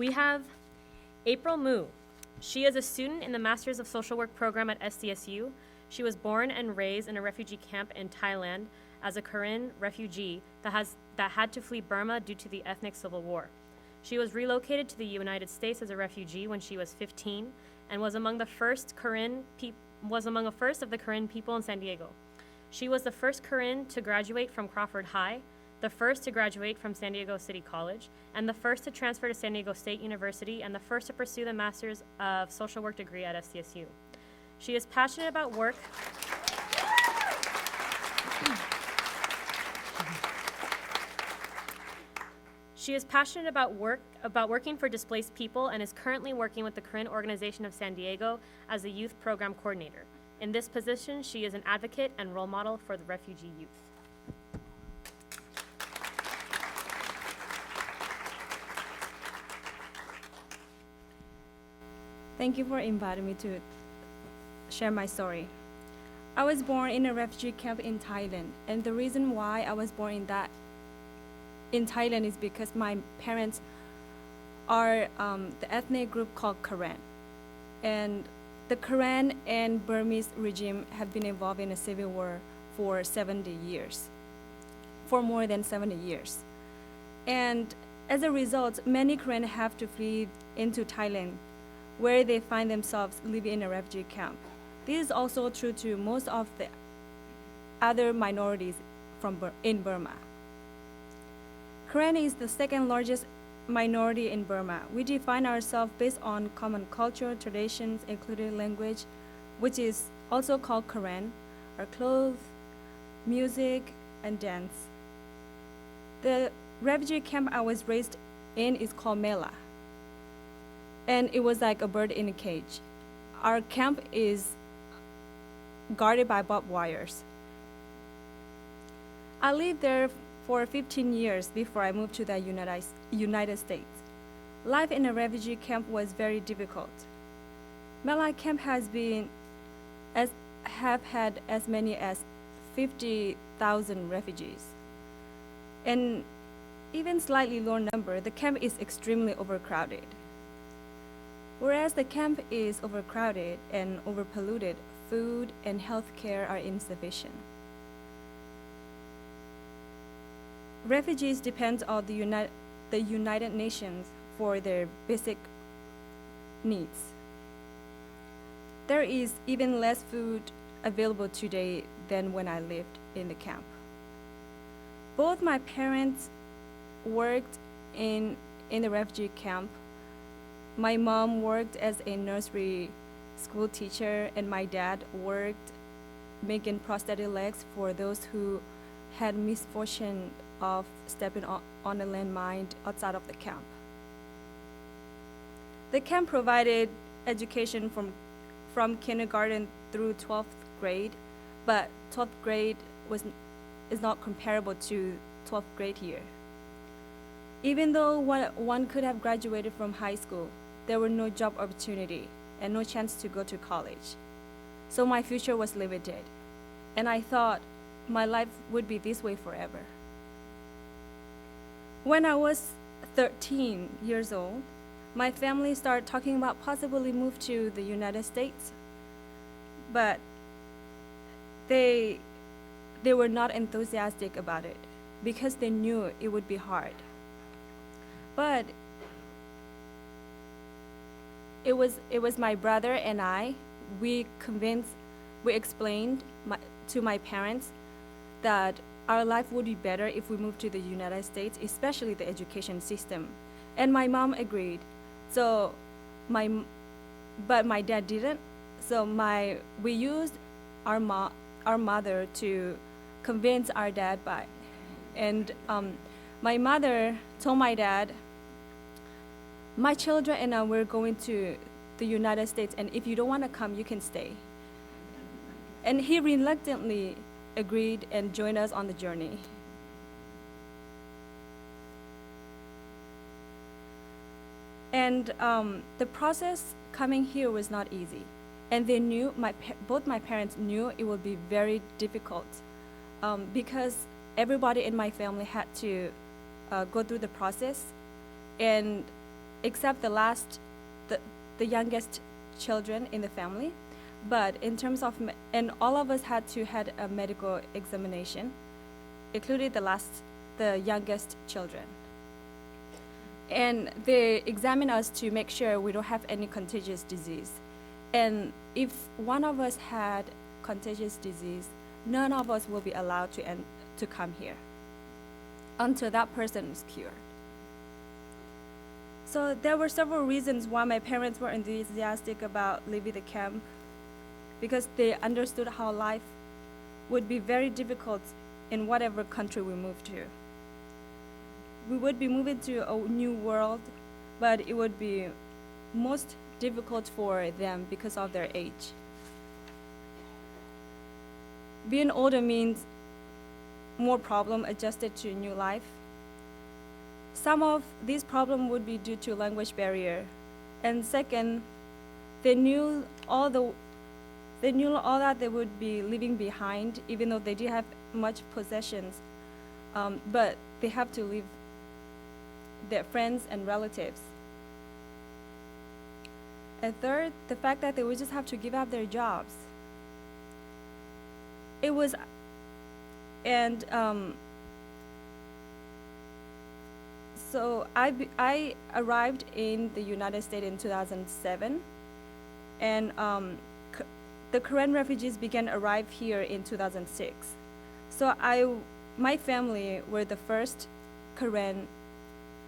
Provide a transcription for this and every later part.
We have April Mu. She is a student in the Masters of Social Work program at SDSU. She was born and raised in a refugee camp in Thailand as a Karen refugee that had to flee Burma due to the ethnic civil war. She was relocated to the United States as a refugee when she was 15 and was among the first of the Karen people in San Diego. She was the first Karen to graduate from Crawford High, the first to graduate from San Diego City College, and the first to transfer to San Diego State University, and the first to pursue the Masters of Social Work degree at SDSU. She is passionate about work. She is passionate about working for displaced people and is currently working with the Karen Organization of San Diego as a youth program coordinator. In this position, she is an advocate and role model for the refugee youth. Thank you for inviting me to share my story. I was born in a refugee camp in Thailand, and the reason why I was born in Thailand is because my parents are the ethnic group called Karen. And the Karen and Burmese regime have been involved in a civil war for more than 70 years. And as a result, many Karen have to flee into Thailand, where they find themselves living in a refugee camp. This is also true to most of the other minorities in Burma. Karen is the second largest minority in Burma. We define ourselves based on common cultural traditions, including language, which is also called Karen, our clothes, music, and dance. The refugee camp I was raised in is called Mela, and it was like a bird in a cage. Our camp is guarded by barbed wires. I lived there for 15 years before I moved to the United States. Life in a refugee camp was very difficult. Mela camp have had as many as 50,000 refugees. And even slightly lower number, the camp is extremely overcrowded. Whereas the camp is overcrowded and overpolluted, food and health care are insufficient. Refugees depend on the United Nations for their basic needs. There is even less food available today than when I lived in the camp. Both my parents worked in the refugee camp. My mom worked as a nursery school teacher, and my dad worked making prosthetic legs for those who had misfortune of stepping on a landmine outside of the camp. The camp provided education from kindergarten through 12th grade, but 12th grade is not comparable to 12th grade here. Even though one could have graduated from high school, there were no job opportunity and no chance to go to college. So my future was limited, and I thought my life would be this way forever. When I was 13 years old, my family started talking about possibly move to the United States, but they were not enthusiastic about it because they knew it would be hard. But it was my brother and I, we explained to my parents that our life would be better if we moved to the United States, especially the education system. And my mom agreed. But my dad didn't. So we used our mother to convince our dad and my mother told my dad, my children and I were going to the United States, and if you don't want to come, you can stay. And he reluctantly agreed and joined us on the journey. And the process coming here was not easy. And they knew, both my parents knew it would be very difficult because everybody in my family had to go through the process. And except the youngest children in the family. But in terms of, and all of us had to had a medical examination, including the youngest children. And they examine us to make sure we don't have any contagious disease. And if one of us had contagious disease, none of us will be allowed to come here until that person is cured. So there were several reasons why my parents were enthusiastic about leaving the camp, because they understood how life would be very difficult in whatever country we moved to. We would be moving to a new world, but it would be most difficult for them because of their age. Being older means more problem adjusted to new life. Some of these problems would be due to language barrier. And second, they knew all that they would be leaving behind, even though they didn't have much possessions, but they have to leave their friends and relatives. And third, the fact that they would just have to give up their jobs. It was, and so I arrived in the United States in 2007, and the Korean refugees began to arrive here in 2006. So my family were the first Korean,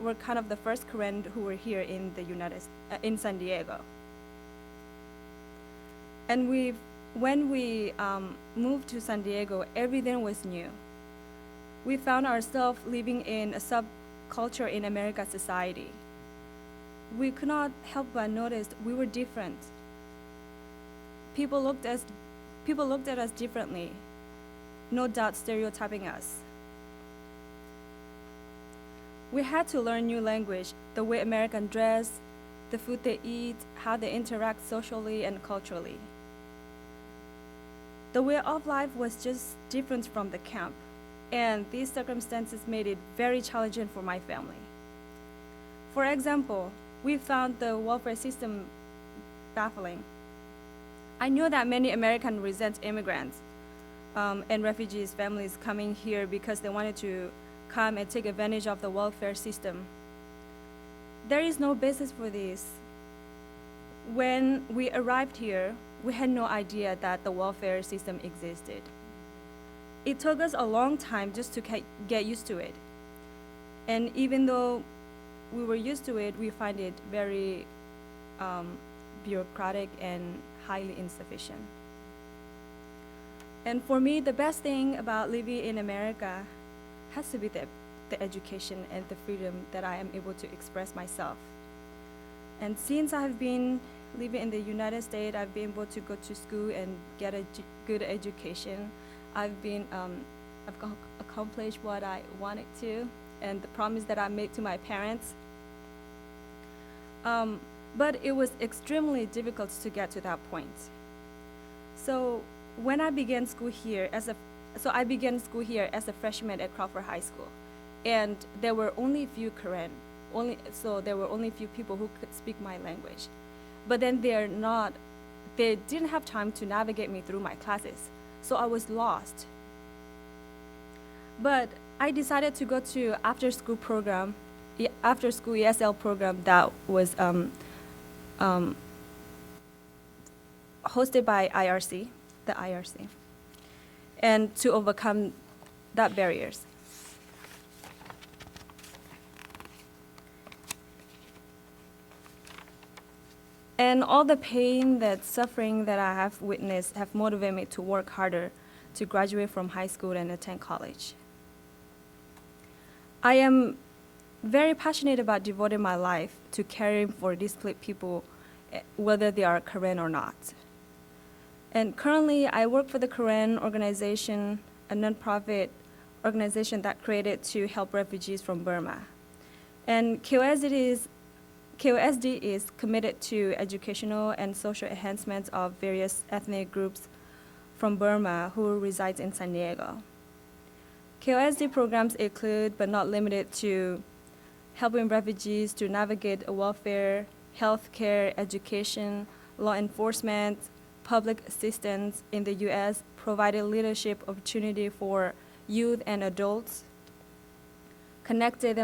were kind of the first Korean who were here in the in San Diego. And when we moved to San Diego, everything was new. We found ourselves living in a subculture in American society. We could not help but notice we were different. People looked at us differently, no doubt stereotyping us. We had to learn new language, the way Americans dress, the food they eat, how they interact socially and culturally. The way of life was just different from the camp, and these circumstances made it very challenging for my family. For example, we found the welfare system baffling. I know that many Americans resent immigrants and refugees' families coming here because they wanted to come and take advantage of the welfare system. There is no basis for this. When we arrived here, we had no idea that the welfare system existed. It took us a long time just to get used to it. And even though we were used to it, we find it very bureaucratic and highly insufficient. And for me, the best thing about living in America has to be the education and the freedom that I am able to express myself. And since I've been living in the United States, I've been able to go to school and get a good education. I've accomplished what I wanted to and the promise that I made to my parents. But it was extremely difficult to get to that point. So when I began school here I began school here as a freshman at Crawford High School, and there were only a few Korean, there were only a few people who could speak my language. But then they didn't have time to navigate me through my classes, so I was lost. But I decided to go to after-school ESL program that was hosted by the IRC, and to overcome that barriers. And all the pain, that suffering that I have witnessed have motivated me to work harder to graduate from high school and attend college. I am very passionate about devoting my life to caring for displaced people, whether they are Korean or not. And currently, I work for the Korean organization, a nonprofit organization that created to help refugees from Burma. And KOSD is committed to educational and social enhancements of various ethnic groups from Burma who reside in San Diego. KOSD programs include, but not limited to, helping refugees to navigate welfare, healthcare, education, law enforcement, public assistance in the U.S., provided leadership opportunity for youth and adults, connected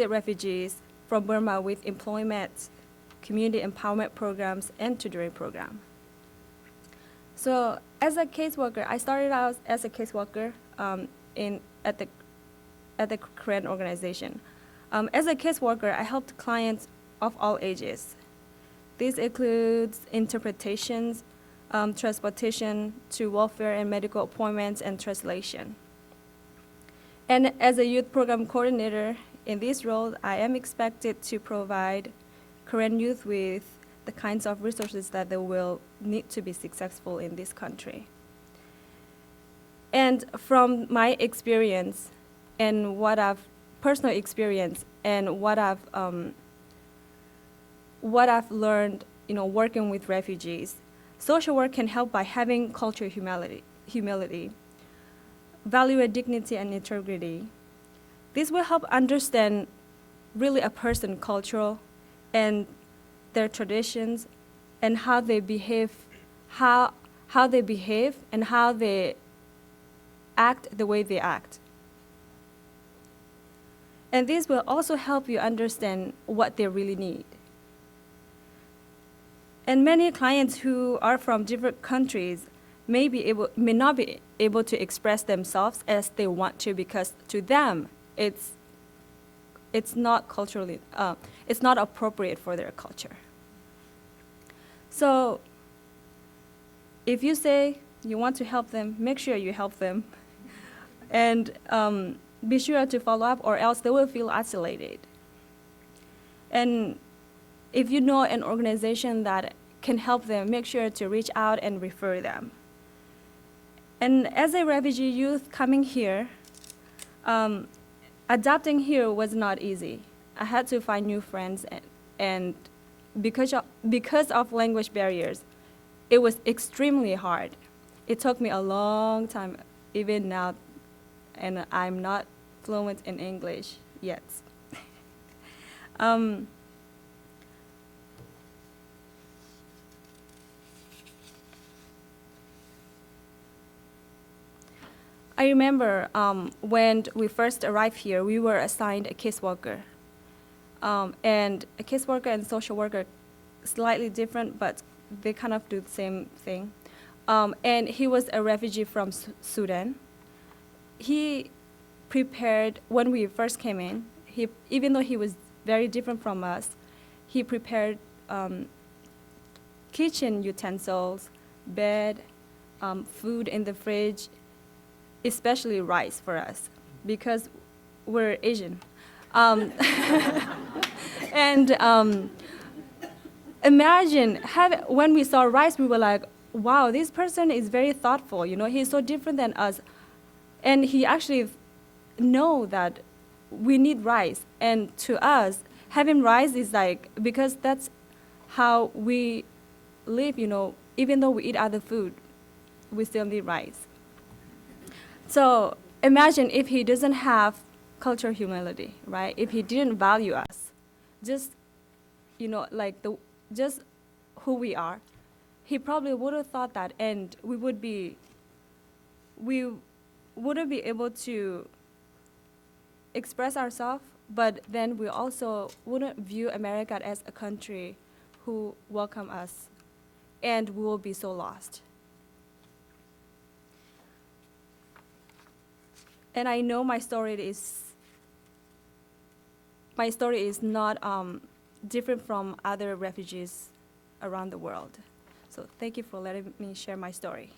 refugees from Burma with employment, community empowerment programs, and tutoring program. So as a caseworker, I started out as a caseworker at the Korean organization. As a caseworker, I helped clients of all ages. This includes interpretations, transportation to welfare and medical appointments, and translation. And as a youth program coordinator in this role, I am expected to provide Korean youth with the kinds of resources that they will need to be successful in this country. And from my experience and personal experience and what I've learned, working with refugees, social work can help by having cultural humility, value dignity and integrity. This will help understand really a person's culture and their traditions and how they behave, and how they act the way they act. And this will also help you understand what they really need. And many clients who are from different countries may not be able to express themselves as they want to, because to them it's not culturally, it's not appropriate for their culture. So if you say you want to help them, make sure you help them. And be sure to follow up, or else they will feel isolated. And if you know an organization that can help them, make sure to reach out and refer them. And as a refugee youth coming here, adapting here was not easy. I had to find new friends, and because of language barriers, it was extremely hard. It took me a long time, even now, and I'm not fluent in English yet. I remember when we first arrived here, we were assigned a caseworker. And a caseworker and social worker, slightly different, but they kind of do the same thing. And he was a refugee from Sudan. He prepared, when we first came in, even though he was very different from us, he prepared kitchen utensils, bed, food in the fridge, especially rice for us, because we're Asian. And imagine, when we saw rice, we were like, wow, this person is very thoughtful, he's so different than us. And he actually know that we need rice. And to us, having rice is like, because that's how we live, even though we eat other food, we still need rice. So imagine if he doesn't have cultural humility, right? If he didn't value us, just, just who we are, he probably would have thought that, and we wouldn't be able to express ourselves, but then we also wouldn't view America as a country who welcome us, and we will be so lost. And I know my story is not different from other refugees around the world. So thank you for letting me share my story.